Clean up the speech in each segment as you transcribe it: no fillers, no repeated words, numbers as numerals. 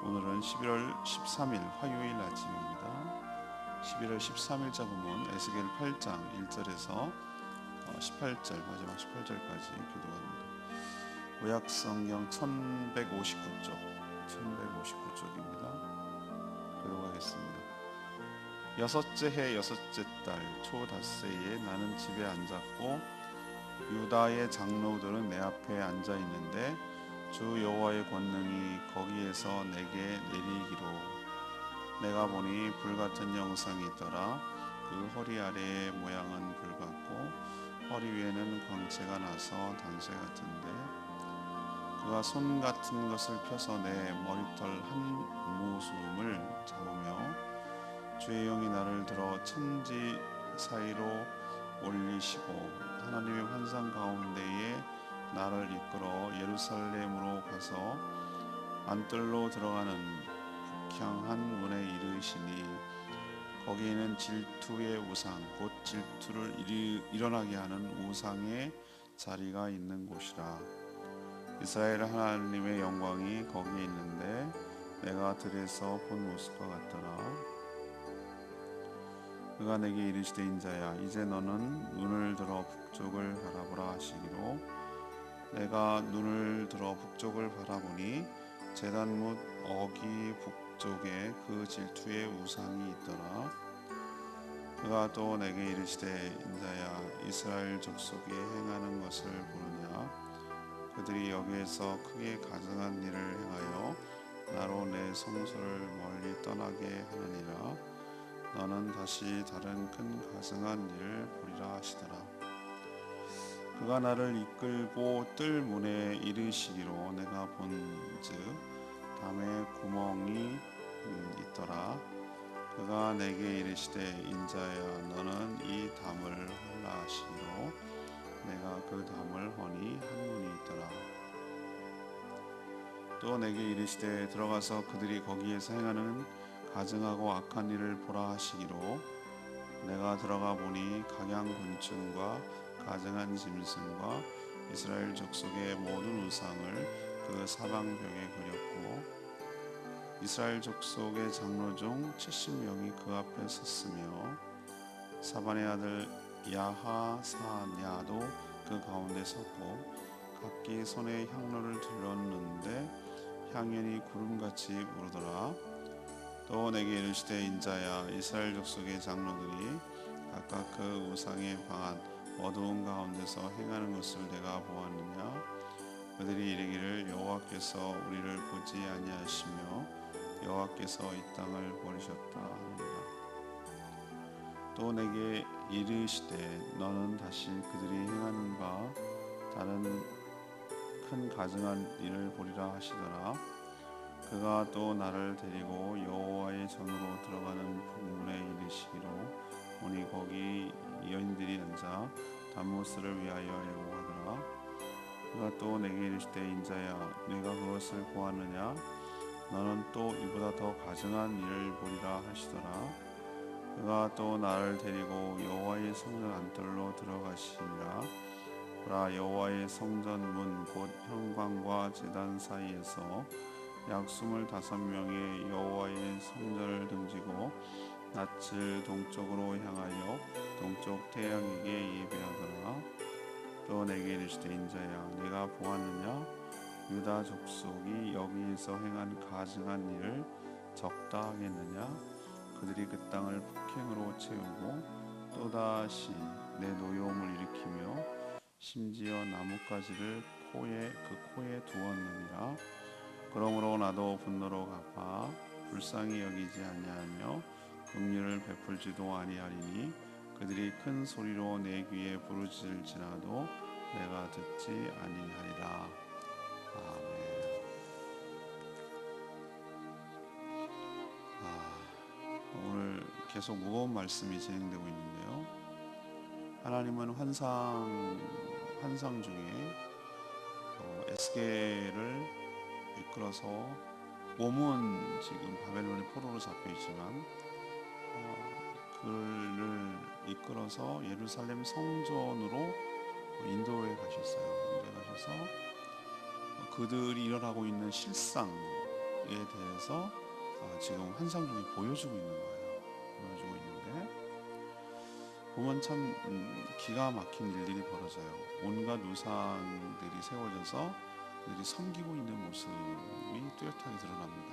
오늘은 11월 13일 화요일 아침입니다. 11월 13일 작음은 에스겔 8장 1절에서 18절 마지막 18절까지 교도합니다. 구약 성경 1159쪽 1159쪽입니다. 교도하겠습니다. 여섯째 해 여섯째 달 초닷새에 나는 집에 앉았고 유다의 장로들은 내 앞에 앉아 있는데 주 여호와의 권능이 거기에서 내게 내리기로 내가 보니 불같은 영상이 있더라. 그 허리 아래의 모양은 불같고 허리 위에는 광채가 나서 단쇠 같은데 그가 손 같은 것을 펴서 내 머리털 한 모숨을 잡으며 주의 영이 나를 들어 천지 사이로 올리시고 하나님의 환상 가운데에 나를 이끌어 예루살렘으로 가서 안뜰로 들어가는 북향한 문에 이르시니 거기에는 질투의 우상 곧 질투를 일어나게 하는 우상의 자리가 있는 곳이라. 이스라엘 하나님의 영광이 거기에 있는데 내가 들에서 본 모습과 같더라. 그가 내게 이르시되 인자야 이제 너는 눈을 들어 북쪽을 바라보라 하시기로 내가 눈을 들어 북쪽을 바라보니 제단뭇 어기 북쪽에 그 질투의 우상이 있더라. 그가 또 내게 이르시되 인자야 이스라엘 족속이 행하는 것을 보느냐 그들이 여기에서 크게 가증한 일을 행하여 나로 내 성소를 멀리 떠나게 하느니라. 너는 다시 다른 큰 가증한 일을 보리라 하시더라. 그가 나를 이끌고 뜰 문에 이르시기로 내가 본즉 담에 구멍이 있더라. 그가 내게 이르시되 인자야 너는 이 담을 헐라 하시기로 내가 그 담을 허니 한 문이 있더라. 또 내게 이르시되 들어가서 그들이 거기에서 행하는 가증하고 악한 일을 보라 하시기로 내가 들어가 보니 각양곤충과 가증한 짐승과 이스라엘 족속의 모든 우상을 그 사방벽에 그렸고 이스라엘 족속의 장로 중 70명이 그 앞에 섰으며 사반의 아들 야하사냐도 그 가운데 섰고 각기 손에 향로를 들었는데 향연이 구름같이 오르더라. 또 내게 이르시되 인자야 이스라엘 족속의 장로들이 각각 그 우상에 방한 어두운 가운데서 행하는 것을 내가 보았느냐 그들이 이르기를 여호와께서 우리를 보지 아니하시며 여호와께서 이 땅을 버리셨다 하느니라. 또 내게 이르시되 너는 다시 그들이 행하는 바 다른 큰 가증한 일을 보리라 하시더라. 그가 또 나를 데리고 여호와의 전으로 들어가는 북문에 이르시기로 오니 거기 여인들이 앉아 담무스를 위하여 애곡하더라. 그가 또 내게 이르시되 인자야 네가 그것을 보았느냐 너는 또 이보다 더 가증한 일을 보리라 하시더라. 그가 또 나를 데리고 여호와의 성전 안뜰로 들어가시니라. 보라 여호와의 성전 문 곧 현관과 제단 사이에서 약 25명의 여호와의 성전을 등지고 낯을 동쪽으로 향하여 동쪽 태양에게 예배하더라. 또 내게 이르시되 인자야 내가 보았느냐 유다 족속이 여기에서 행한 가증한 일을 적다 하겠느냐 그들이 그 땅을 폭행으로 채우고 또다시 내 노여움을 일으키며 심지어 나뭇가지를 그 코에 두었느니라. 그러므로 나도 분노로 갚아 불쌍히 여기지 아니하며 긍휼을 베풀지도 아니하리니 그들이 큰 소리로 내 귀에 부르짖을지라도 내가 듣지 아니하리라. 아멘. 오늘 계속 무거운 말씀이 진행되고 있는데요. 하나님은 환상 중에 에스겔을 이끌어서 몸은 지금 바벨론의 포로로 잡혀 있지만 그를 이끌어서 예루살렘 성전으로 인도에 가셨어요. 인도에 가셔서 그들이 일어나고 있는 실상 대해서 지금 환상 중에 보여주고 있는 거예요. 보여주고 있는데 보면 참 기가 막힌 일들이 벌어져요. 온갖 우상들이 세워져서 그들이 섬기고 있는 모습이 뚜렷하게 드러납니다.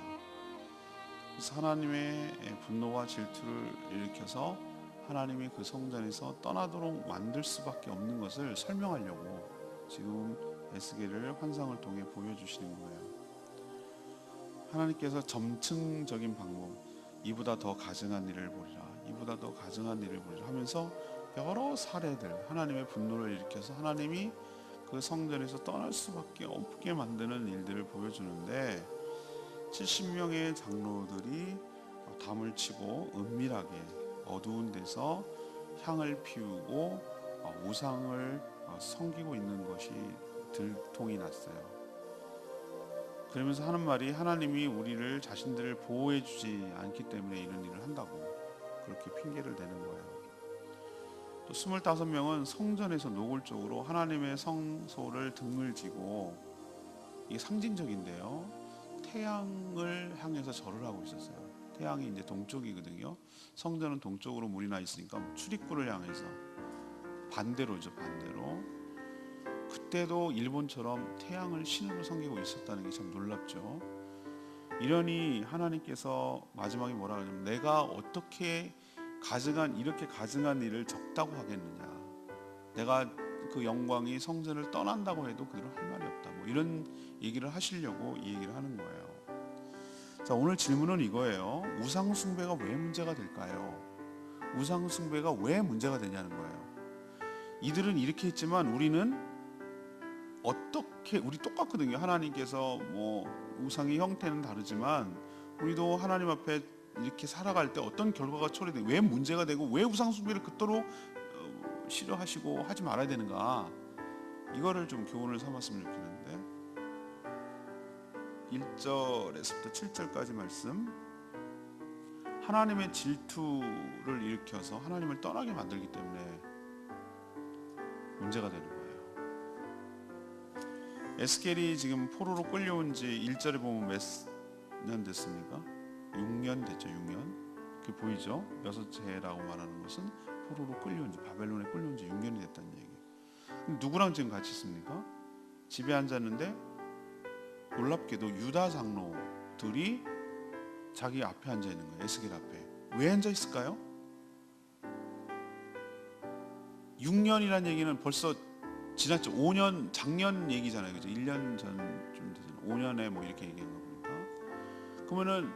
그래서 하나님의 분노와 질투를 일으켜서 하나님이 그 성전에서 떠나도록 만들 수밖에 없는 것을 설명하려고 지금 에스겔을 환상을 통해 보여주시는 거예요. 하나님께서 점층적인 방법, 이보다 더 가증한 일을 보리라, 이보다 더 가증한 일을 보리라 하면서 여러 사례들, 하나님의 분노를 일으켜서 하나님이 그 성전에서 떠날 수밖에 없게 만드는 일들을 보여주는데 70명의 장로들이 담을 치고 은밀하게 어두운 데서 향을 피우고 우상을 섬기고 있는 것이 들통이 났어요. 그러면서 하는 말이 하나님이 우리를 자신들을 보호해 주지 않기 때문에 이런 일을 한다고 그렇게 핑계를 대는 거예요. 또 25명은 성전에서 노골적으로 하나님의 성소를 등을 지고, 이게 상징적인데요, 태양을 향해서 절을 하고 있었어요. 태양이 이제 동쪽이거든요. 성전은 동쪽으로 물이 나 있으니까 출입구를 향해서 반대로죠, 반대로. 그때도 일본처럼 태양을 신으로 섬기고 있었다는 게 참 놀랍죠. 이러니 하나님께서 마지막에 뭐라 하냐면 내가 어떻게 이렇게 가증한 일을 적다고 하겠느냐, 내가 그 영광이 성전을 떠난다고 해도 그들은 할 말이 없다, 뭐 이런 얘기를 하시려고 이 얘기를 하는 거예요. 자, 오늘 질문은 이거예요. 우상 숭배가 왜 문제가 될까요? 우상 숭배가 왜 문제가 되냐는 거예요. 이들은 이렇게 했지만 우리는 우리 똑같거든요. 하나님께서 뭐 우상의 형태는 다르지만 우리도 하나님 앞에 이렇게 살아갈 때 어떤 결과가 초래돼, 왜 문제가 되고 왜 우상 숭배를 그토록 싫어하시고 하지 말아야 되는가, 이거를 좀 교훈을 삼았으면 좋겠는데 1절에서부터 7절까지 말씀, 하나님의 질투를 일으켜서 하나님을 떠나게 만들기 때문에 문제가 되는 거예요. 에스겔이 지금 포로로 끌려온 지 1절에 보면 몇 년 됐습니까? 6년 됐죠. 6년. 그게 보이죠? 6해라고 말하는 것은 포로로 끌려온 지, 바벨론에 끌려온 지 6년이 됐다는 얘기. 누구랑 지금 같이 있습니까? 집에 앉았는데 놀랍게도 유다 장로들이 자기 앞에 앉아 있는 거예요. 에스겔 앞에. 왜 앉아 있을까요? 6년이란 얘기는 벌써 지났죠. 5년, 작년 얘기잖아요. 그죠? 1년 전쯤 되잖아요. 5년에 뭐 이렇게 얘기한 거 보니까. 그러면은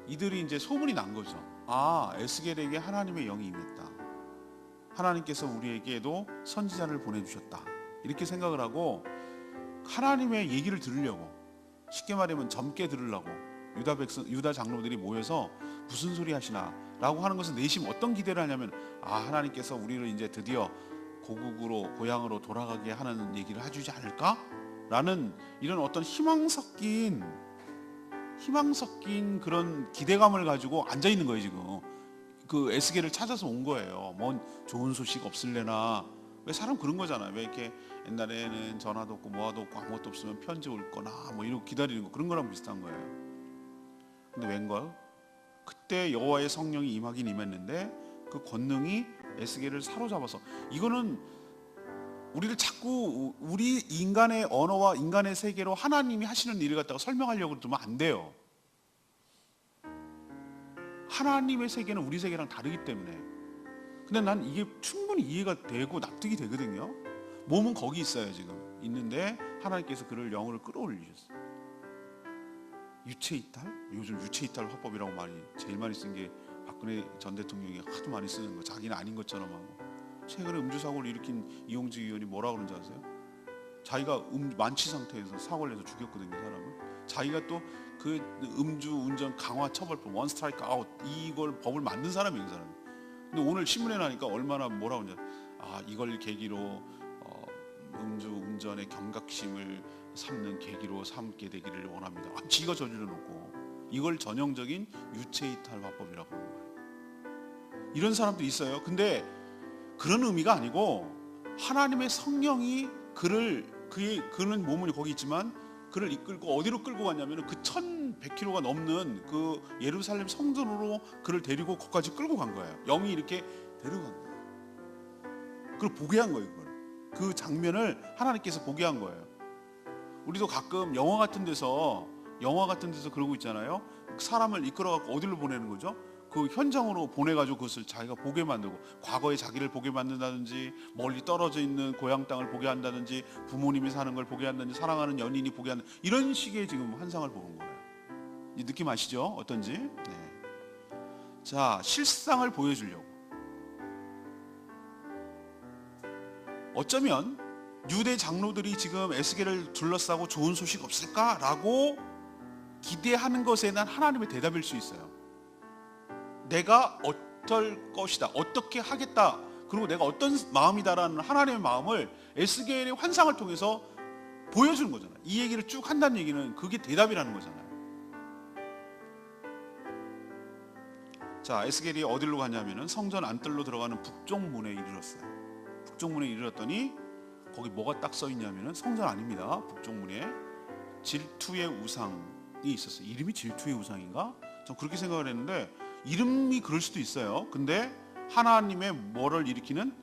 이들이 이제 소문이 난 거죠. 아, 에스겔에게 하나님의 영이 임했다. 하나님께서 우리에게도 선지자를 보내주셨다. 이렇게 생각을 하고 하나님의 얘기를 들으려고, 쉽게 말하면 젊게 들으려고 유다 장로들이 모여서 무슨 소리 하시나 라고 하는 것은 내심 어떤 기대를 하냐면, 아, 하나님께서 우리를 이제 드디어 고국으로, 고향으로 돌아가게 하는 얘기를 해주지 않을까? 라는 이런 어떤 희망 섞인 그런 기대감을 가지고 앉아 있는 거예요. 지금 그 에스겔을 찾아서 온 거예요. 뭔 좋은 소식 없을래나. 왜 사람 그런 거잖아요. 왜 이렇게 옛날에는 전화도 없고 뭐도 없고 아무것도 없으면 편지 올 거나 뭐 이러고 기다리는 거, 그런 거랑 비슷한 거예요. 근데 웬걸? 그때 여호와의 성령이 임하긴 임했는데 그 권능이 에스겔을 사로잡아서, 이거는 우리를 자꾸 우리 인간의 언어와 인간의 세계로 하나님이 하시는 일을 갖다가 설명하려고 들으면 안 돼요. 하나님의 세계는 우리 세계랑 다르기 때문에. 근데 난 이게 충분히 이해가 되고 납득이 되거든요. 몸은 거기 있어요. 지금 있는데 하나님께서 그를 영으로 끌어올리셨어요. 유체이탈? 요즘 유체이탈 화법이라고 제일 많이 쓴 게 박근혜 전 대통령이 하도 많이 쓰는 거, 자기는 아닌 것처럼 하고. 최근에 음주 사고를 일으킨 이용직 의원이 뭐라 그런지 아세요? 자기가 만취 상태에서 사고를 내서 죽였거든요, 사람을. 자기가 또 그 음주 운전 강화 처벌법 원 스트라이크 아웃, 이걸 법을 만든 사람이에요, 그 사람. 근데 오늘 신문에 나니까 얼마나 뭐라 그러냐, 아, 이걸 계기로 음주 운전의 경각심을 삼는 계기로 삼게 되기를 원합니다. 아, 지가 저질러 놓고 이걸 전형적인 유체이탈 화법이라고 하는 거예요. 이런 사람도 있어요. 근데 그런 의미가 아니고 하나님의 성령이 그는 몸은 거기 있지만 그 그를 이끌고 어디로 끌고 갔냐면 그 1100km가 넘는 그 예루살렘 성전으로 그를 데리고 거기까지 끌고 간 거예요. 영이 이렇게 데려간 거예요. 그걸 보게 한 거예요. 그걸. 그 장면을 하나님께서 보게 한 거예요. 우리도 가끔 영화 같은 데서 그러고 있잖아요. 사람을 이끌어갖고 어디로 보내는 거죠? 그 현장으로 보내가지고 그것을 자기가 보게 만들고, 과거의 자기를 보게 만든다든지, 멀리 떨어져 있는 고향 땅을 보게 한다든지, 부모님이 사는 걸 보게 한다든지, 사랑하는 연인이 보게 하는, 이런 식의 지금 환상을 보는 거예요. 이 느낌 아시죠? 어떤지? 네. 자, 실상을 보여주려고. 어쩌면 유대 장로들이 지금 에스겔을 둘러싸고 좋은 소식 없을까라고 기대하는 것에 대한 하나님의 대답일 수 있어요. 내가 어떨 것이다, 어떻게 하겠다, 그리고 내가 어떤 마음이다라는 하나님의 마음을 에스겔의 환상을 통해서 보여주는 거잖아요. 이 얘기를 쭉 한다는 얘기는 그게 대답이라는 거잖아요. 자, 에스겔이 어디로 가냐면은 성전 안뜰로 들어가는 북쪽문에 이르렀어요. 북쪽문에 이르렀더니 거기 뭐가 딱 써 있냐면은, 성전 아닙니다. 북쪽문에 질투의 우상이 있었어요. 이름이 질투의 우상인가? 전 그렇게 생각을 했는데, 이름이 그럴 수도 있어요. 근데 하나님의 뭐를 일으키는,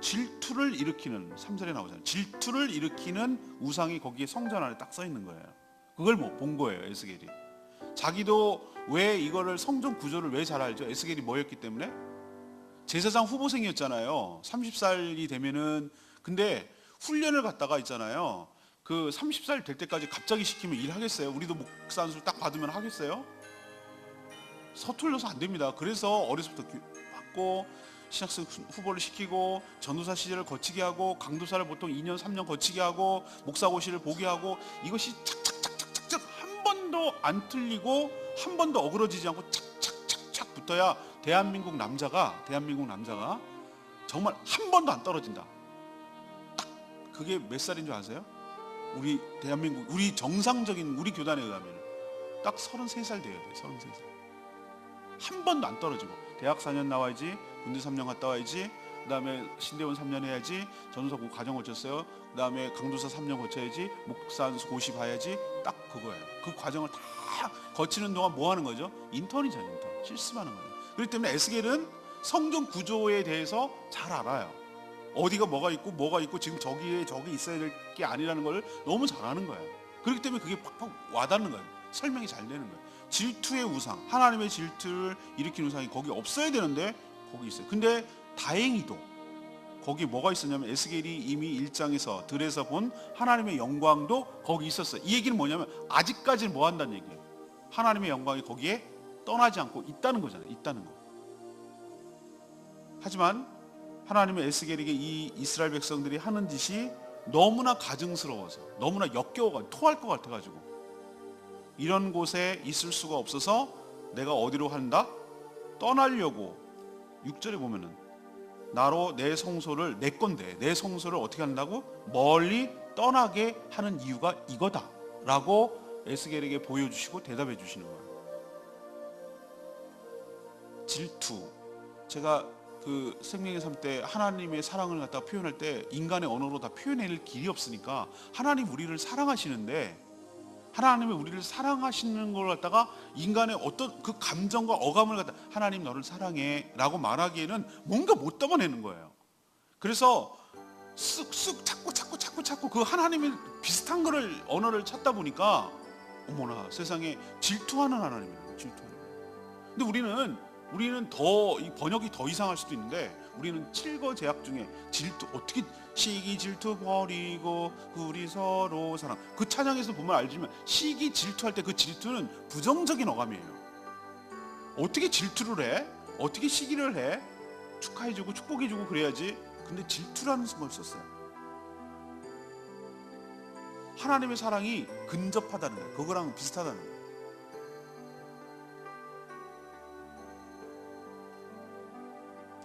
질투를 일으키는, 3절에 나오잖아요. 질투를 일으키는 우상이 거기에 성전 안에 딱 써 있는 거예요. 그걸 뭐 본 거예요, 에스겔이. 자기도 왜 이거를, 성전 구조를 왜 잘 알죠? 에스겔이 뭐였기 때문에? 제사장 후보생이었잖아요. 30살이 되면은. 근데 훈련을 갔다가 있잖아요. 그 30살 될 때까지 갑자기 시키면 일하겠어요? 우리도 목사 안수를 딱 받으면 하겠어요? 서툴러서 안 됩니다. 그래서 어려서부터 받고 신학생 후보를 시키고 전도사 시절을 거치게 하고 강도사를 보통 2년 3년 거치게 하고 목사고시를 보게 하고, 이것이 착착착착착 한 번도 안 틀리고 한 번도 어그러지지 않고 착착착착 붙어야 대한민국 남자가 정말 한 번도 안 떨어진다. 딱 그게 몇 살인 줄 아세요? 우리 대한민국, 우리 정상적인 우리 교단에 의하면 딱 33살 돼야 돼요. 33살. 한 번도 안 떨어지고, 대학 4년 나와야지, 군대 3년 갔다 와야지, 그 다음에 신대원 3년 해야지, 전도사 과정 거쳤어요, 그 다음에 강도사 3년 거쳐야지, 목사 고시 봐야지, 딱 그거예요. 그 과정을 다 거치는 동안 뭐 하는 거죠? 인턴이죠, 인턴. 실습하는 거예요. 그렇기 때문에 에스겔은 성전 구조에 대해서 잘 알아요. 어디가 뭐가 있고 지금 저기 있어야 될 게 아니라는 걸 너무 잘 아는 거예요. 그렇기 때문에 그게 팍팍 와닿는 거예요. 설명이 잘 되는 거예요. 질투의 우상, 하나님의 질투를 일으키는 우상이 거기 없어야 되는데 거기 있어요. 근데 다행히도 거기 뭐가 있었냐면, 에스겔이 이미 1장에서 들에서 본 하나님의 영광도 거기 있었어요. 이 얘기는 뭐냐면, 아직까지는 뭐 한다는 얘기예요? 하나님의 영광이 거기에 떠나지 않고 있다는 거잖아요. 있다는 거. 하지만 하나님의 에스겔에게 이 이스라엘 백성들이 하는 짓이 너무나 가증스러워서, 너무나 역겨워가지고 토할 것 같아가지고, 이런 곳에 있을 수가 없어서 내가 어디로 한다? 떠나려고. 6절에 보면은 나로 내 성소를, 내 건데 내 성소를 어떻게 한다고? 멀리 떠나게 하는 이유가 이거다 라고 에스겔에게 보여주시고 대답해 주시는 거예요. 질투. 제가 그 생명의 삶 때 하나님의 사랑을 갖다가 표현할 때 인간의 언어로 다 표현해낼 길이 없으니까, 하나님 우리를 사랑하시는데, 하나님이 우리를 사랑하시는 걸 갖다가 인간의 어떤 그 감정과 어감을 갖다 하나님 너를 사랑해 라고 말하기에는 뭔가 못 담아내는 거예요. 그래서 쑥쑥 찾고 그 하나님의 비슷한 거를, 언어를 찾다 보니까 어머나 세상에 질투하는 하나님이에요. 질투하는. 근데 우리는 더, 이 번역이 더 이상할 수도 있는데, 우리는 칠거 제약 중에 질투, 어떻게 시기 질투 버리고 우리 서로 사랑, 그 찬양에서 보면 알지만 시기 질투할 때 그 질투는 부정적인 어감이에요. 어떻게 질투를 해? 어떻게 시기를 해? 축하해주고 축복해주고 그래야지. 근데 질투라는 걸 썼어요. 하나님의 사랑이 근접하다는 거예요. 그거랑 비슷하다는 거예요.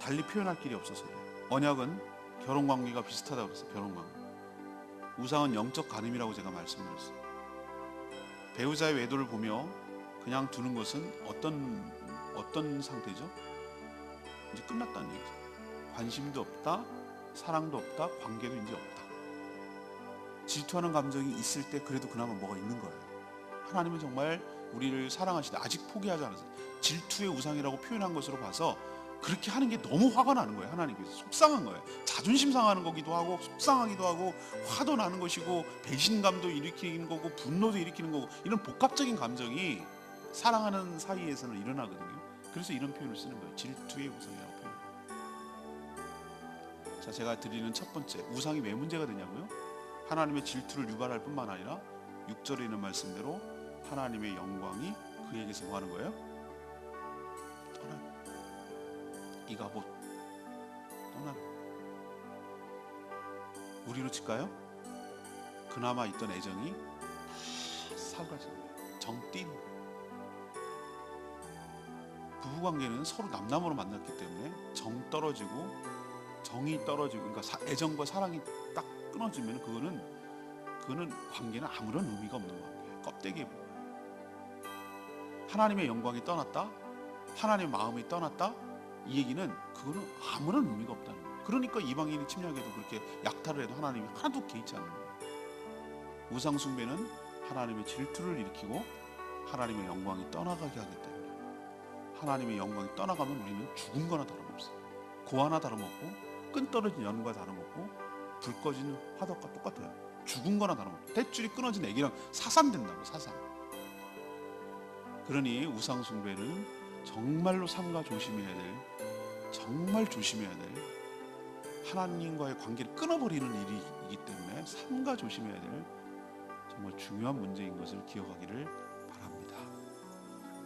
달리 표현할 길이 없어서 그래요. 언약은 결혼관계가 비슷하다고 그랬어요. 결혼관계. 우상은 영적 간음이라고 제가 말씀드렸어요. 배우자의 외도를 보며 그냥 두는 것은 어떤 상태죠? 이제 끝났다는 얘기죠. 관심도 없다, 사랑도 없다, 관계도 이제 없다. 질투하는 감정이 있을 때 그래도 그나마 뭐가 있는 거예요. 하나님은 정말 우리를 사랑하시되 아직 포기하지 않았어요. 질투의 우상이라고 표현한 것으로 봐서 그렇게 하는 게 너무 화가 나는 거예요. 하나님께서 속상한 거예요. 자존심 상하는 거기도 하고 속상하기도 하고 화도 나는 것이고 배신감도 일으키는 거고 분노도 일으키는 거고 이런 복합적인 감정이 사랑하는 사이에서는 일어나거든요. 그래서 이런 표현을 쓰는 거예요. 질투의 우상이라고 표현. 자, 제가 드리는 첫 번째, 우상이 왜 문제가 되냐고요? 하나님의 질투를 유발할 뿐만 아니라 6절에 있는 말씀대로 하나님의 영광이 그에게서 뭐 하는 거예요? 떠나요. 이가봇 떠나요. 우리로 칠까요? 그나마 있던 애정이 다 사라지는 거예요. 정띵. 부부관계는 서로 남남으로 만났기 때문에 정 떨어지고 정이 떨어지고, 그러니까 애정과 사랑이 딱 끊어지면 그거는 관계는 아무런 의미가 없는 관계예요. 껍데기에 보면 하나님의 영광이 떠났다, 하나님의 마음이 떠났다, 이 얘기는 그거는 아무런 의미가 없다는 거예요. 그러니까 이방인이 침략해도 그렇게 약탈을 해도 하나님이 하나도 개의치 않는 거예요. 우상 숭배는 하나님의 질투를 일으키고 하나님의 영광이 떠나가게 하기 때문에, 하나님의 영광이 떠나가면 우리는 죽은 거나 다름없어요. 고 하나 다름없고 끈 떨어진 연과 다름없고 불 꺼진 화덕과 똑같아요. 죽은 거나 다름없고 탯줄이 끊어진 애기랑 사산된다고, 사산. 그러니 우상 숭배는 정말로 삼가 조심해야 될, 정말 조심해야 될, 하나님과의 관계를 끊어버리는 일이기 때문에 삼가 조심해야 될 정말 중요한 문제인 것을 기억하기를 바랍니다.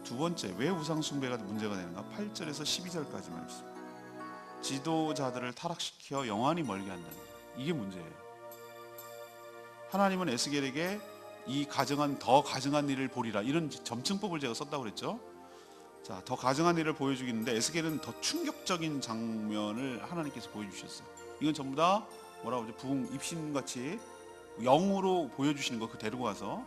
두 번째, 왜 우상 숭배가 문제가 되는가? 8절에서 12절까지 말씀. 지도자들을 타락시켜 영원히 멀게 한다는 거예요. 이게 문제예요. 하나님은 에스겔에게 더 가증한 일을 보리라, 이런 점층법을 제가 썼다고 그랬죠. 자, 더 가증한 일을 보여주기는데 에스겔은 더 충격적인 장면을 하나님께서 보여주셨어요. 이건 전부 다 뭐라고 하죠? 부흥 입신같이 영으로 보여주시는 거, 그 데리고 가서,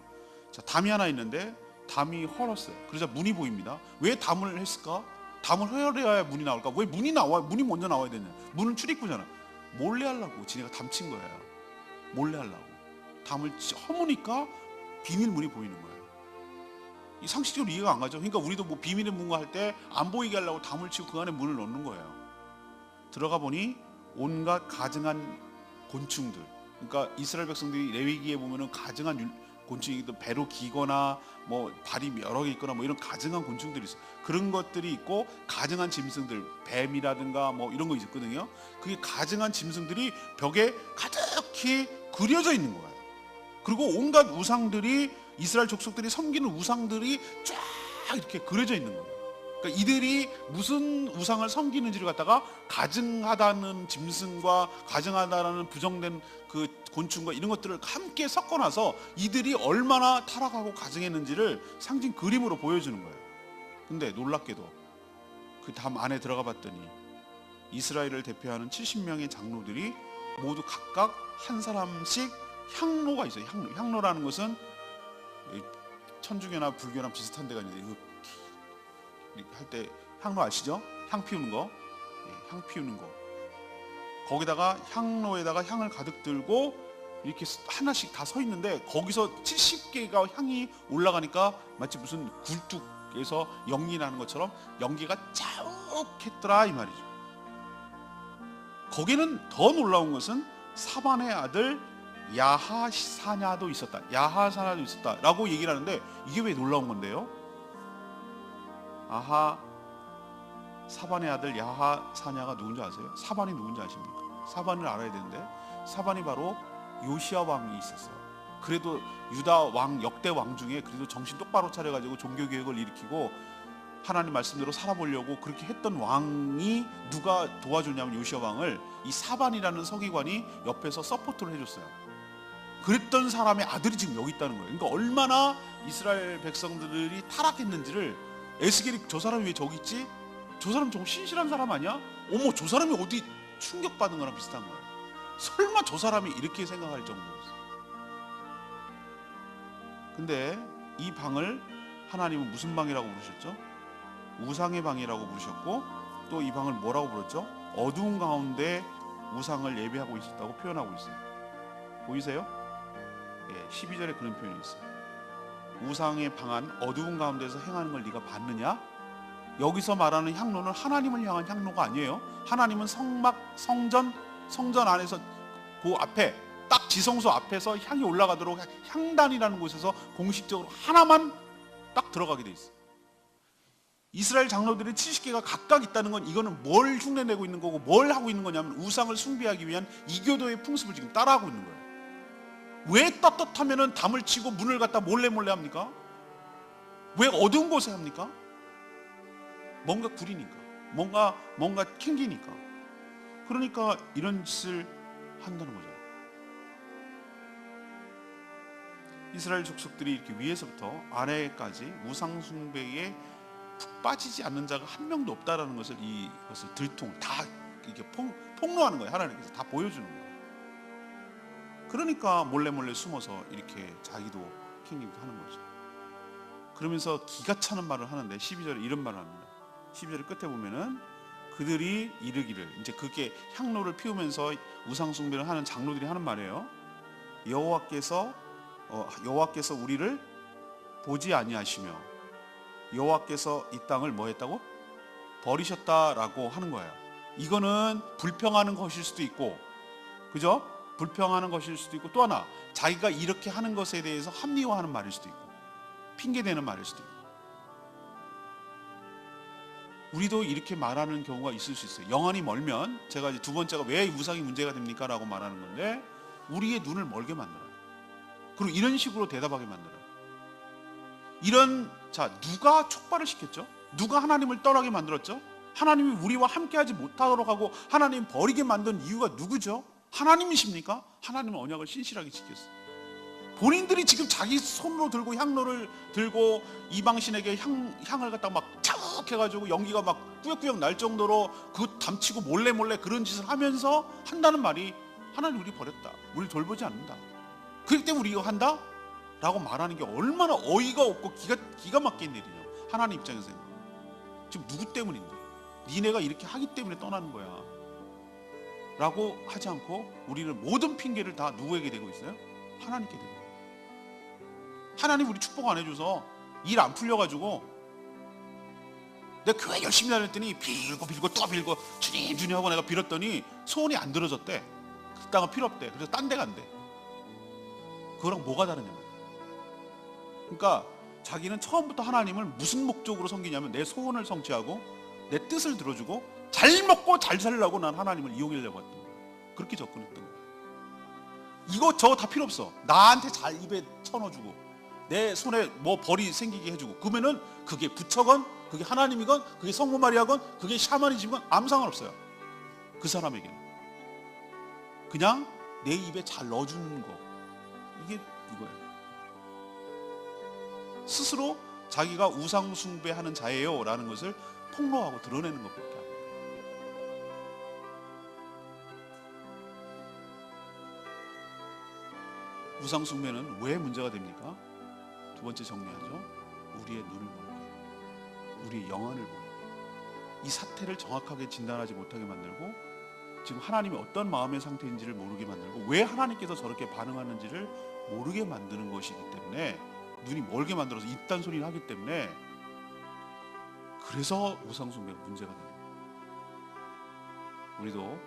자, 담이 하나 있는데 담이 헐었어요. 그러자 문이 보입니다. 왜 담을 했을까? 담을 헐어야 문이 나올까? 왜 문이 나와? 문이 먼저 나와야 되냐? 문은 출입구잖아. 몰래 하려고 지네가 담친 거예요. 몰래 하려고 담을 허무니까 비밀문이 보이는 거예요. 이 상식적으로 이해가 안 가죠. 그러니까 우리도 뭐 비밀의 문과 할 때 안 보이게 하려고 담을 치고 그 안에 문을 넣는 거예요. 들어가 보니 온갖 가증한 곤충들, 그러니까 이스라엘 백성들이 레위기에 보면은 가증한 곤충이 배로 기거나 뭐 발이 여러 개 있거나 뭐 이런 가증한 곤충들이 있어요. 그런 것들이 있고, 가증한 짐승들, 뱀이라든가 뭐 이런 거 있거든요. 그게 가증한 짐승들이 벽에 가득히 그려져 있는 거예요. 그리고 온갖 우상들이, 이스라엘 족속들이 섬기는 우상들이 쫙 이렇게 그려져 있는 거예요. 그러니까 이들이 무슨 우상을 섬기는지를 갖다가 가증하다는 짐승과 가증하다는 부정된 그 곤충과 이런 것들을 함께 섞어놔서 이들이 얼마나 타락하고 가증했는지를 상징 그림으로 보여주는 거예요. 근데 놀랍게도 그 담 안에 들어가 봤더니 이스라엘을 대표하는 70명의 장로들이 모두 각각 한 사람씩 향로가 있어요. 향로라는 것은 천주교나 불교랑 비슷한 데가 있는데, 할 때 향로 아시죠? 향 피우는 거, 향 피우는 거. 거기다가 향로에다가 향을 가득 들고 이렇게 하나씩 다 서 있는데, 거기서 70개가 향이 올라가니까 마치 무슨 굴뚝에서 연기 나는 것처럼 연기가 자욱했더라, 이 말이죠. 거기는 더 놀라운 것은 사반의 아들 야하사냐도 있었다, 야하사냐도 있었다라고 얘기를 하는데, 이게 왜 놀라운 건데요? 사반의 아들 야하사냐가 누군지 아세요? 사반이 누군지 아십니까? 사반을 알아야 되는데, 사반이 바로 요시야 왕이 있었어요. 그래도 유다 왕, 역대 왕 중에 그래도 정신 똑바로 차려가지고 종교개혁을 일으키고 하나님 말씀대로 살아보려고 그렇게 했던 왕이 누가 도와줬냐면, 요시야 왕을 이 사반이라는 서기관이 옆에서 서포트를 해줬어요. 그랬던 사람의 아들이 지금 여기 있다는 거예요. 그러니까 얼마나 이스라엘 백성들이 타락했는지를, 에스겔이 저 사람이 왜 저기 있지? 저 사람 좀 신실한 사람 아니야? 어머, 저 사람이 어디 충격받은 거랑 비슷한 거예요. 설마 저 사람이 이렇게 생각할 정도였어요. 근데 이 방을 하나님은 무슨 방이라고 부르셨죠? 우상의 방이라고 부르셨고, 또 이 방을 뭐라고 부르죠? 어두운 가운데 우상을 예배하고 있었다고 표현하고 있어요. 보이세요? 12절에 그런 표현이 있어요. 우상의 방한 어두운 가운데서 행하는 걸 네가 봤느냐? 여기서 말하는 향로는 하나님을 향한 향로가 아니에요. 하나님은 성전 안에서 그 앞에 딱 지성소 앞에서 향이 올라가도록 향단이라는 곳에서 공식적으로 하나만 딱 들어가게 돼 있어요. 이스라엘 장로들이 70개가 각각 있다는 건 이거는 뭘 흉내내고 있는 거고 뭘 하고 있는 거냐면 우상을 숭배하기 위한 이교도의 풍습을 지금 따라하고 있는 거예요. 왜 떳떳하면은 담을 치고 문을 갖다 몰래 합니까? 왜 어두운 곳에 합니까? 뭔가 구리니까, 뭔가 캥기니까. 그러니까 이런 짓을 한다는 거죠. 이스라엘 족속들이 이렇게 위에서부터 아래까지 우상 숭배에 푹 빠지지 않는 자가 한 명도 없다라는 것을 이것을 들통 다 이렇게 폭로하는 거예요. 하나님께서 다 보여주는 거예요. 그러니까 몰래 숨어서 이렇게 자기도 캥기고 하는 거죠. 그러면서 기가 차는 말을 하는데 12절에 이런 말을 합니다. 12절 끝에 보면은 그들이 이르기를, 이제 그렇게 향로를 피우면서 우상 숭배를 하는 장로들이 하는 말이에요. 여호와께서 우리를 보지 아니하시며 여호와께서 이 땅을 뭐 했다고? 버리셨다라고 하는 거예요. 이거는 불평하는 것일 수도 있고, 그죠? 불평하는 것일 수도 있고, 또 하나 자기가 이렇게 하는 것에 대해서 합리화하는 말일 수도 있고, 핑계대는 말일 수도 있고. 우리도 이렇게 말하는 경우가 있을 수 있어요. 영안이 멀면, 제가 이제 두 번째가 왜 우상이 문제가 됩니까? 라고 말하는 건데, 우리의 눈을 멀게 만들어요. 그리고 이런 식으로 대답하게 만들어요. 누가 촉발을 시켰죠? 누가 하나님을 떠나게 만들었죠? 하나님이 우리와 함께하지 못하도록 하고 하나님 버리게 만든 이유가 누구죠? 하나님이십니까? 하나님은 언약을 신실하게 지켰어요. 본인들이 지금 자기 손으로 들고 향로를 들고 이방신에게 향을 갖다가 막 착 해가지고 연기가 막 꾸역꾸역 날 정도로 그거 담치고 몰래 그런 짓을 하면서 한다는 말이, 하나님 우리 버렸다, 우리 돌보지 않는다, 그렇기 때문에 우리 이거 한다? 라고 말하는 게 얼마나 어이가 없고 기가 막힌 일이냐. 하나님 입장에서는 지금 누구 때문인데, 니네가 이렇게 하기 때문에 떠나는 거야 라고 하지 않고 우리는 모든 핑계를 다 누구에게 대고 있어요? 하나님께 대고. 하나님 우리 축복 안 해줘서 일 안 풀려가지고 내가 교회 열심히 다녔더니 빌고 또 빌고 주님 하고 내가 빌었더니 소원이 안 들어졌대. 그 땅은 필요 없대. 그래서 딴 데 간대. 그거랑 뭐가 다르냐면, 그러니까 자기는 처음부터 하나님을 무슨 목적으로 섬기냐면 내 소원을 성취하고 내 뜻을 들어주고 잘 먹고 잘 살려고 난 하나님을 이용하려고 했던 거예요. 그렇게 접근했던 거예요. 이거 저거 다 필요 없어. 나한테 잘 입에 쳐넣어주고 내 손에 뭐 벌이 생기게 해주고, 그러면은 그게 부처건 그게 하나님이건 그게 성모 마리아건 그게 샤머니즘건 아무 상관없어요. 그 사람에게는 그냥 내 입에 잘 넣어주는 거, 이게 이거예요. 스스로 자기가 우상 숭배하는 자예요 라는 것을 폭로하고 드러내는 것밖에 안 돼요. 우상 숭배는 왜 문제가 됩니까? 두 번째 정리하죠. 우리의 눈을 멀게, 우리의 영안을 멀게, 이 사태를 정확하게 진단하지 못하게 만들고, 지금 하나님이 어떤 마음의 상태인지를 모르게 만들고, 왜 하나님께서 저렇게 반응하는지를 모르게 만드는 것이기 때문에, 눈이 멀게 만들어서 이딴 소리를 하기 때문에, 그래서 우상 숭배가 문제가 됩니다. 우리도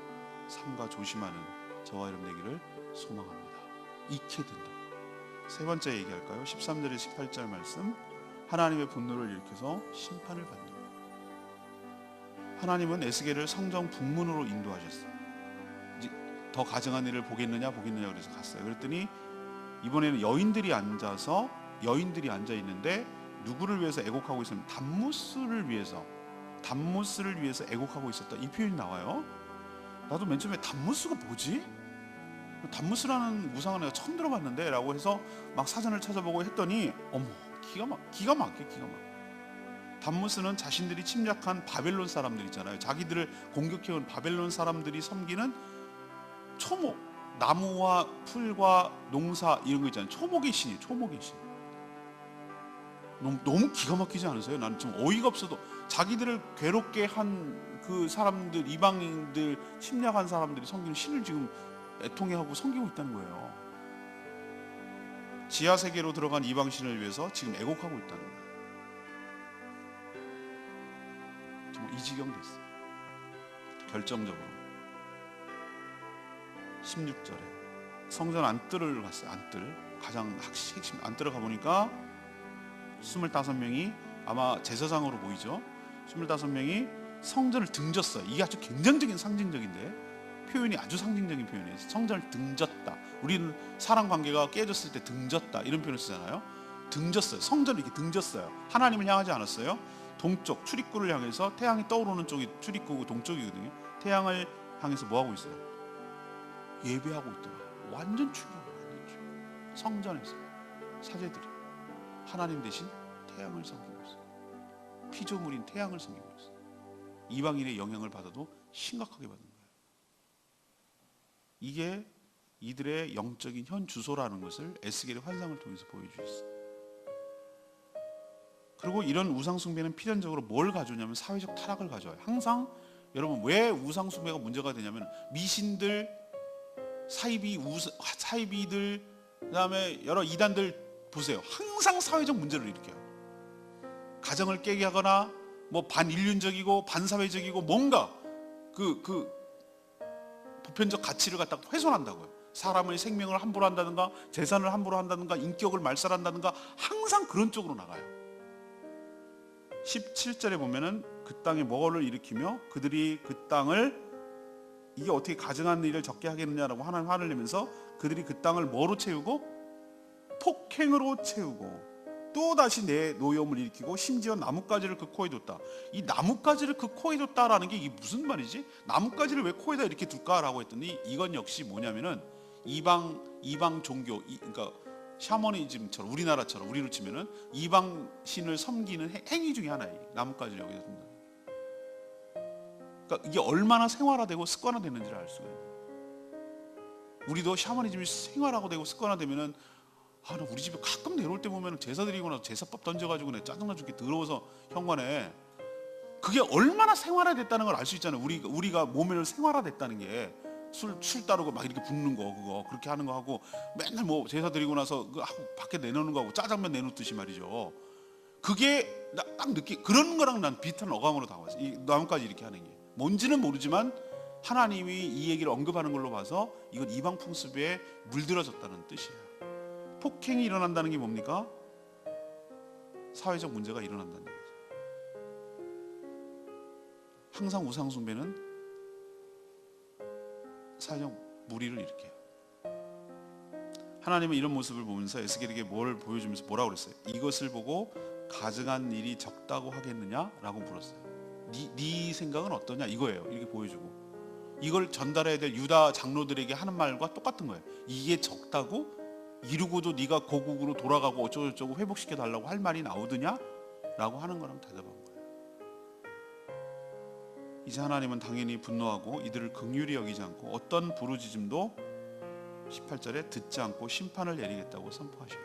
삼가 조심하는 저와 여러분 되기를 소망합니다. 익게 된다. 세 번째 얘기할까요? 13절에 18절 말씀. 하나님의 분노를 일으켜서 심판을 받는 거예요. 하나님은 에스겔을 성전 북문으로 인도하셨어요. 이제 더 가증한 일을 보겠느냐 그래서 갔어요. 그랬더니 이번에는 여인들이 앉아 있는데 누구를 위해서 애곡하고 있었냐면 담무스를 위해서 애곡하고 있었다, 이 표현이 나와요. 나도 맨 처음에 담무스가 뭐지? 담무스라는 우상을 내가 처음 들어봤는데 라고 해서 막 사전을 찾아보고 했더니, 어머, 기가 막혀. 담무스는 자신들이 침략한 바벨론 사람들 있잖아요. 자기들을 공격해온 바벨론 사람들이 섬기는 초목, 나무와 풀과 농사 이런 거 있잖아요. 초목의 신이에요. 초목의 신. 너무 기가 막히지 않으세요? 나는 좀 어이가 없어도 자기들을 괴롭게 한 그 사람들, 이방인들, 침략한 사람들이 섬기는 신을 지금 애통해하고 섬기고 있다는 거예요. 지하 세계로 들어간 이방신을 위해서 지금 애곡하고 있다는 거예요. 정말 이 지경 됐어요. 결정적으로 16절에 성전 안뜰을 갔어요. 안뜰, 가장 핵심 안뜰을 가보니까 25명이 아마 제사장으로 보이죠. 25명이 성전을 등졌어요. 이게 아주 굉장적인 상징적인데, 표현이 아주 상징적인 표현이에요. 성전을 등졌다. 우리는 사람 관계가 깨졌을 때 등졌다 이런 표현을 쓰잖아요. 등졌어요. 성전을 이렇게 등졌어요. 하나님을 향하지 않았어요. 동쪽 출입구를 향해서, 태양이 떠오르는 쪽이 출입구고 동쪽이거든요. 태양을 향해서 뭐 하고 있어요? 예배하고 있더라. 완전 충격. 성전에서 사제들이 하나님 대신 태양을 섬기고 있어요. 피조물인 태양을 섬기고 있어요. 이방인의 영향을 받아도 심각하게 받는 거예요. 이게 이들의 영적인 현 주소라는 것을 에스겔의 환상을 통해서 보여주셨어요. 그리고 이런 우상 숭배는 필연적으로 뭘 가져오냐면 사회적 타락을 가져와요. 항상 여러분, 왜 우상 숭배가 문제가 되냐면 미신들, 사이비들, 그다음에 여러 이단들 보세요. 항상 사회적 문제를 일으켜요. 가정을 깨게 하거나 뭐 반인륜적이고 반사회적이고 뭔가 그 보편적 가치를 갖다가 훼손한다고요. 사람의 생명을 함부로 한다든가, 재산을 함부로 한다든가, 인격을 말살한다든가, 항상 그런 쪽으로 나가요. 17절에 보면은 그 땅에 뭐를 일으키며 그들이 그 땅을, 이게 어떻게 가증한 일을 적게 하겠느냐라고 하나님 화를 내면서 그들이 그 땅을 뭐로 채우고? 폭행으로 채우고 또 다시 내 노여움을 일으키고 심지어 나뭇가지를 그 코에 뒀다. 이 나뭇가지를 그 코에 뒀다라는 게 이게 무슨 말이지? 나뭇가지를 왜 코에다 이렇게 둘까라고 했더니 이건 역시 뭐냐면은 이방 종교, 그러니까 샤머니즘처럼, 우리나라처럼 우리로 치면은 이방 신을 섬기는 행위 중에 하나예요. 나뭇가지를 여기다 둔다. 그러니까 이게 얼마나 생활화되고 습관화됐는지를 알 수가 있어요. 우리도 샤머니즘이 생활화되고 습관화되면은, 나 우리 집에 가끔 내려올 때 보면 제사 드리고 나서 제사밥 던져가지고 내 짜증나 죽게 더러워서 현관에, 그게 얼마나 생활화됐다는 걸 알 수 있잖아요. 우리가 몸을 생활화됐다는 게, 술 따르고 막 이렇게 붓는 거, 그거 그렇게 하는 거 하고, 맨날 뭐 제사 드리고 나서 밖에 내놓는 거 하고, 짜장면 내놓듯이 말이죠. 그게 딱 그런 거랑 난 비슷한 어감으로 다가왔어요. 이 나뭇가지 이렇게 하는 게 뭔지는 모르지만 하나님이 이 얘기를 언급하는 걸로 봐서 이건 이방 풍습에 물들어졌다는 뜻이에요. 폭행이 일어난다는 게 뭡니까? 사회적 문제가 일어난다는 거죠. 항상 우상 숭배는 사회적 무리를 일으켜요. 하나님은 이런 모습을 보면서 에스겔에게 뭘 보여주면서 뭐라고 그랬어요? 이것을 보고 가증한 일이 적다고 하겠느냐라고 물었어요. 네 생각은 어떠냐 이거예요. 이렇게 보여주고 이걸 전달해야 될 유다 장로들에게 하는 말과 똑같은 거예요. 이게 적다고? 이루고도 네가 고국으로 돌아가고 어쩌고저쩌고 회복시켜 달라고 할 말이 나오더냐? 라고 하는 거랑 대답한 거예요. 이제 하나님은 당연히 분노하고 이들을 긍휼히 여기지 않고 어떤 부르짖음도 18절에 듣지 않고 심판을 내리겠다고 선포하셔요.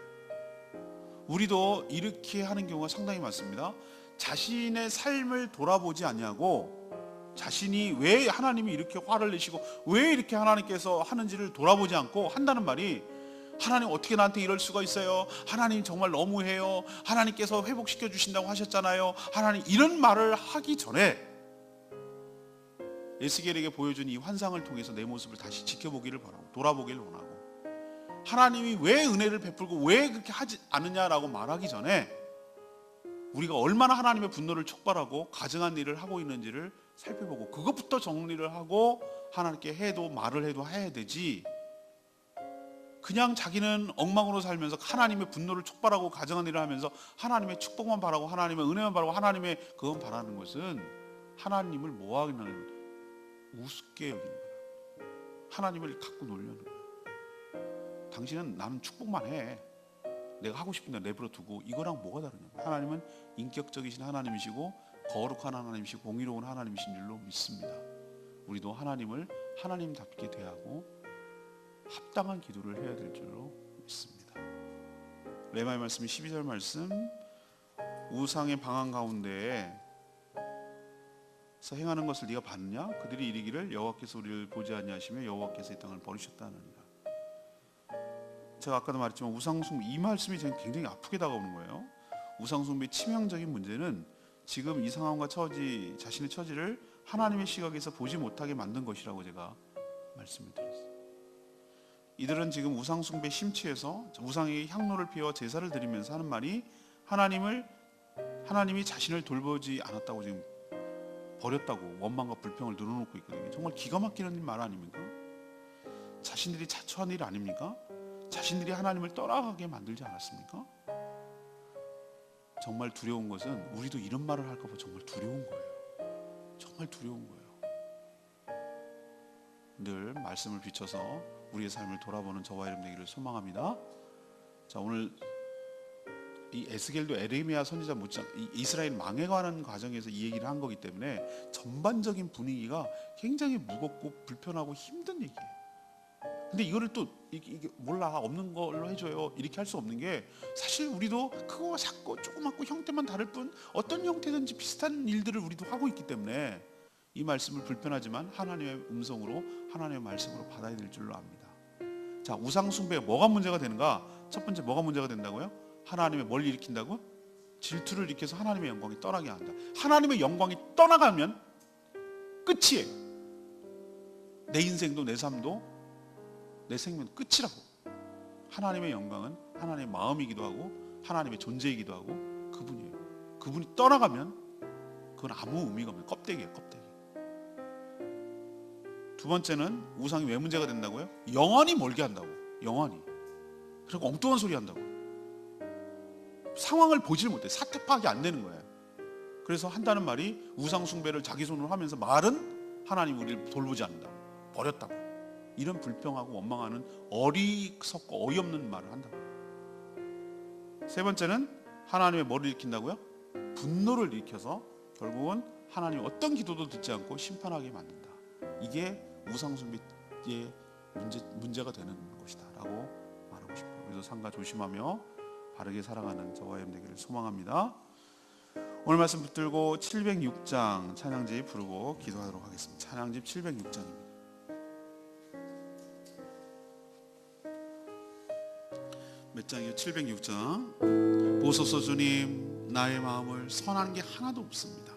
우리도 이렇게 하는 경우가 상당히 많습니다. 자신의 삶을 돌아보지 않냐고, 자신이 왜 하나님이 이렇게 화를 내시고 왜 이렇게 하나님께서 하는지를 돌아보지 않고 한다는 말이, 하나님 어떻게 나한테 이럴 수가 있어요? 하나님 정말 너무해요. 하나님께서 회복시켜 주신다고 하셨잖아요. 하나님, 이런 말을 하기 전에 에스겔에게 보여준 이 환상을 통해서 내 모습을 다시 지켜보기를 바라고, 돌아보기를 원하고, 하나님이 왜 은혜를 베풀고 왜 그렇게 하지 않느냐라고 말하기 전에 우리가 얼마나 하나님의 분노를 촉발하고 가증한 일을 하고 있는지를 살펴보고 그것부터 정리를 하고 하나님께 해도 말을 해도 해야 되지, 그냥 자기는 엉망으로 살면서 하나님의 분노를 촉발하고 가증한 일을 하면서 하나님의 축복만 바라고 하나님의 은혜만 바라고 하나님의 그건 바라는 것은 하나님을 뭐하는, 우습게 여기는 거야. 하나님을 갖고 놀려는 거야. 당신은 나는 축복만 해, 내가 하고 싶은 데 내버려 두고, 이거랑 뭐가 다르냐. 하나님은 인격적이신 하나님이시고 거룩한 하나님이시고 공의로운 하나님이신 줄로 믿습니다. 우리도 하나님을 하나님답게 대하고 합당한 기도를 해야 될 줄로 믿습니다. 레마의 말씀 12절 말씀, 우상의 방황 가운데에 행하는 것을 네가 봤냐? 그들이 이르기를 여호와께서 우리를 보지 아니하시며 여호와께서 이 땅을 버리셨다 하느니라. 제가 아까도 말했지만 우상숭배, 이 말씀이 저는 굉장히 아프게 다가오는 거예요. 우상숭배의 치명적인 문제는 지금 이 상황과 처지, 자신의 처지를 하나님의 시각에서 보지 못하게 만든 것이라고 제가 말씀을 드렸어요. 이들은 지금 우상숭배 심취해서 우상에게 향로를 피워 제사를 드리면서 하는 말이 하나님이 자신을 돌보지 않았다고, 지금 버렸다고 원망과 불평을 늘어놓고 있거든요. 정말 기가 막히는 말 아닙니까? 자신들이 자초한 일 아닙니까? 자신들이 하나님을 떠나가게 만들지 않았습니까? 정말 두려운 것은 우리도 이런 말을 할까 봐 정말 두려운 거예요. 정말 두려운 거예요. 늘 말씀을 비춰서 우리의 삶을 돌아보는 저와 여러분 되기를 소망합니다. 자, 오늘 이 에스겔도 에레미야 선지자 못지않게 이스라엘 망해가는 과정에서 이 얘기를 한 거기 때문에 전반적인 분위기가 굉장히 무겁고 불편하고 힘든 얘기예요. 근데 이거를 또 이게 몰라, 없는 걸로 해줘요, 이렇게 할 수 없는 게, 사실 우리도 크고 작고 조그맣고 형태만 다를 뿐 어떤 형태든지 비슷한 일들을 우리도 하고 있기 때문에 이 말씀을 불편하지만 하나님의 음성으로, 하나님의 말씀으로 받아야 될 줄로 압니다. 자, 우상숭배가 뭐가 문제가 되는가? 첫 번째, 뭐가 문제가 된다고요? 하나님의 뭘 일으킨다고? 질투를 일으켜서 하나님의 영광이 떠나게 한다. 하나님의 영광이 떠나가면 끝이에요. 내 인생도 내 삶도 내 생명 끝이라고. 하나님의 영광은 하나님의 마음이기도 하고 하나님의 존재이기도 하고 그분이에요. 그분이 떠나가면 그건 아무 의미가 없는 껍데기예요, 껍데기. 두 번째는 우상이 왜 문제가 된다고요? 영원히 멀게 한다고. 영원히. 그리고 엉뚱한 소리 한다고. 상황을 보질 못해. 사태 파악이 안 되는 거예요. 그래서 한다는 말이 우상 숭배를 자기 손으로 하면서 말은 하나님 우리를 돌보지 않는다고, 버렸다고. 이런 불평하고 원망하는 어리석고 어이없는 말을 한다고. 세 번째는 하나님의 뭐를 일으킨다고요? 분노를 일으켜서 결국은 하나님 어떤 기도도 듣지 않고 심판하게 만든다. 이게 우상 숭배의 문제가 되는 것이다 라고 말하고 싶어요. 그래서 삼가 조심하며 바르게 살아가는 저와 여러분 되기를 소망합니다. 오늘 말씀 붙들고 706장 찬양집 부르고 기도하도록 하겠습니다. 찬양집 706장입니다. 몇 장이요? 706장. 보소서 주님, 나의 마음을 선한 게 하나도 없습니다.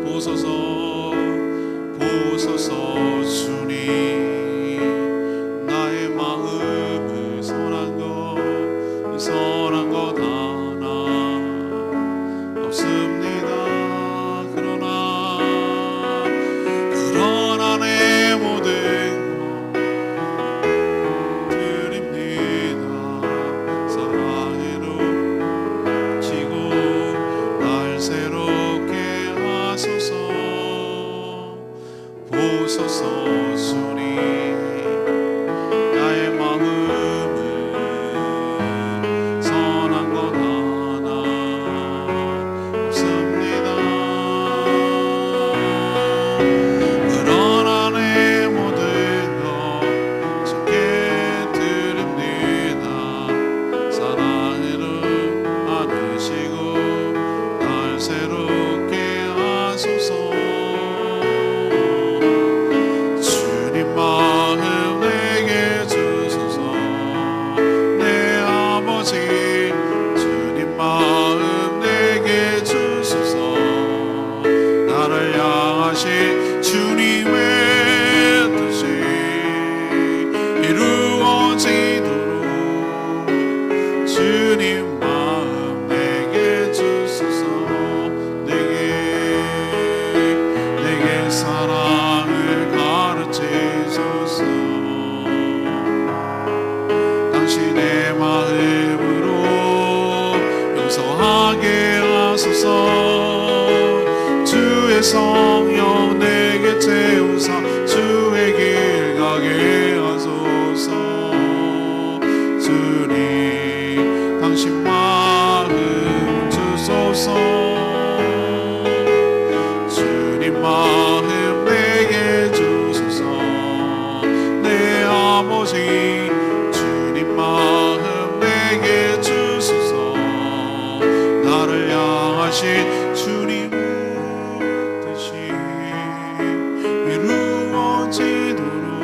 보소서, 보소서 주님, 나의 마음을 선한 것 하나 없습니다. 그러나 내 모든 보소서 주님, 나의 마음을 선한 것 하나 없습니다. 그러나 내 모든 것 주께 드립니다. 사랑으로 안으시고 날 새롭게 하소서. 마음 내게 주소서. 내 아버지 주님 마음 내게 주소서. 나를 향하신 주님의 뜻이 이루어지도록 주님 마음 내게 주소서. 내게 사랑을 가르치소서. 당신의 마음으로 용서하게 하소서. 주의 성령 내게 채우사 주의 길 가게 하소서. 주님, 당신 마음 주소서. 주님 마음 내게 주소서. 내 아버지 주님 마음 내게 주소서. 나를 향하신 주님의 뜻이 이루어지도록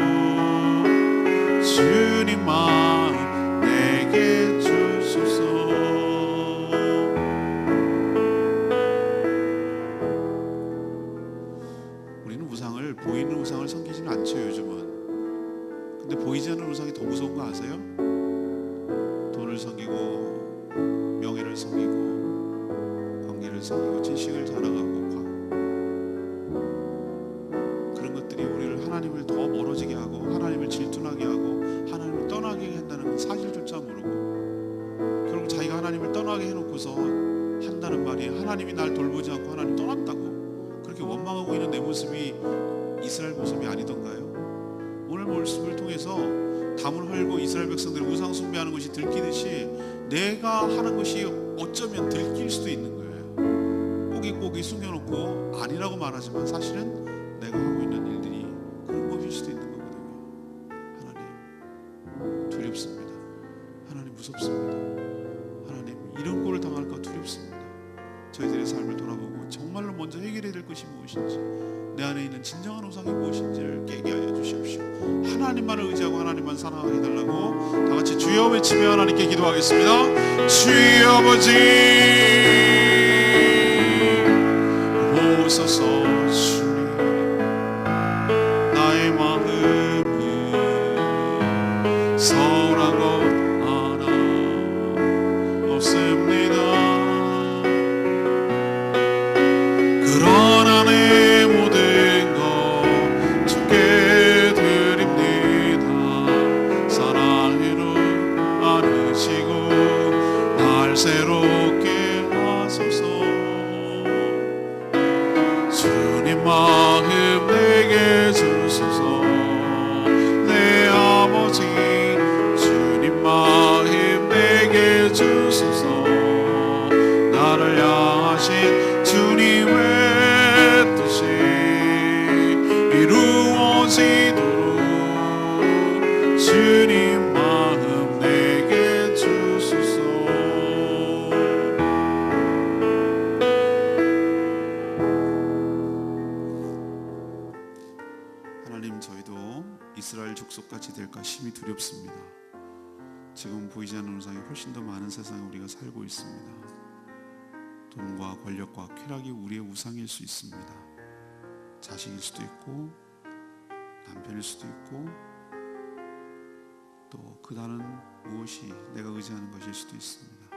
사귀고 지식을 자라가고 그런 것들이 우리를 하나님을 더 멀어지게 하고 하나님을 질투나게 하고 하나님을 떠나게 한다는 사실조차 모르고 결국 자기가 하나님을 떠나게 해놓고서 한다는 말이 하나님이 날 돌보지 않고 하나님 떠났다고 그렇게 원망하고 있는 내 모습이 이스라엘 모습이 아니던가요? 오늘 말씀을 통해서 담을 헐고 이스라엘 백성들이 우상 숭배하는 것이 들키듯이 내가 하는 것이 어쩌면 들킬 수도 있는 거예요. 꼬깃꼬깃 숨겨놓고 아니라고 말하지만 사실은 내가 하고 있는 일들이 그런 것일 수도 있는 거거든요. 하나님 두렵습니다. 하나님 무섭습니다. 하나님 이런 꼴을 당할까 두렵습니다. 저희들의 삶을 돌아보고 정말로 먼저 해결해야 될 것이 무엇인지 내 안에 있는 진정한 우상이 무엇인지를 깨게 하여 주십시오. 하나님만을 의지하고 하나님만 사랑하게 해달라고 다 같이 주여 외치며 하나님께 기도하겠습니다. 주여 아버지 오소서 주님 나의 마음은 서운한 것 하나 없습니다. 그러나 내 모든 것 주께 드립니다. 사랑으로 안으시고 날 새롭게 하소서. 주님 마음 내게 주소서. 내 아버지 주님 마음 내게 주소서. 나를 향하신 주님의 뜻이 이루어지도록 주님 마음 내게 주소서. 하나님 저희도 이스라엘 족속같이 될까 심히 두렵습니다. 지금 보이지 않는 우상이 훨씬 더 많은 세상에 우리가 살고 있습니다. 돈과 권력과 쾌락이 우리의 우상일 수 있습니다. 자식일 수도 있고 남편일 수도 있고 또 그 다른 무엇이 내가 의지하는 것일 수도 있습니다.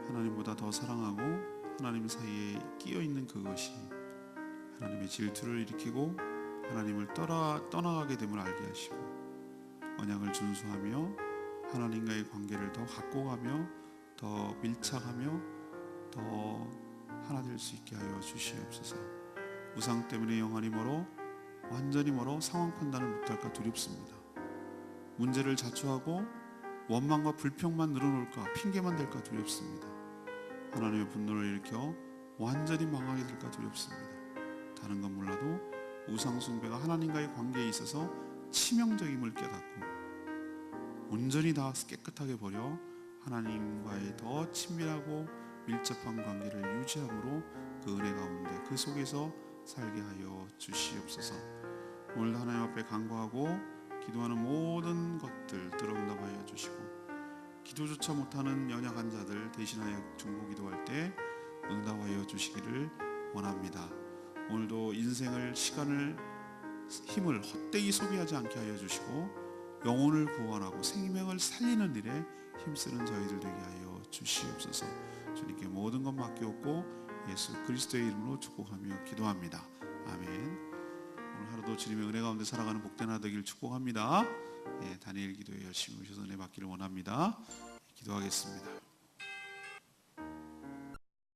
하나님보다 더 사랑하고 하나님 사이에 끼어있는 그것이 하나님의 질투를 일으키고 하나님을 떠나가게 됨을 알게 하시고 언약을 준수하며 하나님과의 관계를 더 갖고 가며 더 밀착하며 더 하나 될 수 있게 하여 주시옵소서. 우상 때문에 영원히 멀어 완전히 멀어 상황 판단을 못할까 두렵습니다. 문제를 자초하고 원망과 불평만 늘어놓을까 핑계만 될까 두렵습니다. 하나님의 분노를 일으켜 완전히 망하게 될까 두렵습니다. 다른 건 몰라도 우상 숭배가 하나님과의 관계에 있어서 치명적임을 깨닫고 온전히 다 깨끗하게 버려 하나님과의 더 친밀하고 밀접한 관계를 유지함으로 그 은혜 가운데 그 속에서 살게 하여 주시옵소서. 오늘도 하나님 앞에 간구하고 기도하는 모든 것들 들어응답하여 주시고 기도조차 못하는 연약한 자들 대신하여 중보 기도할 때 응답하여 주시기를 원합니다. 오늘도 인생을 시간을 힘을 헛되이 소비하지 않게 하여 주시고 영혼을 구원하고 생명을 살리는 일에 힘쓰는 저희들 되게 하여 주시옵소서. 주님께 모든 것 맡기옵고 예수 그리스도의 이름으로 축복하며 기도합니다. 아멘. 오늘 하루도 주님의 은혜 가운데 살아가는 복된 하루 되길 축복합니다. 다니엘 기도에 열심히 오셔서 은혜 받기를 원합니다. 기도하겠습니다.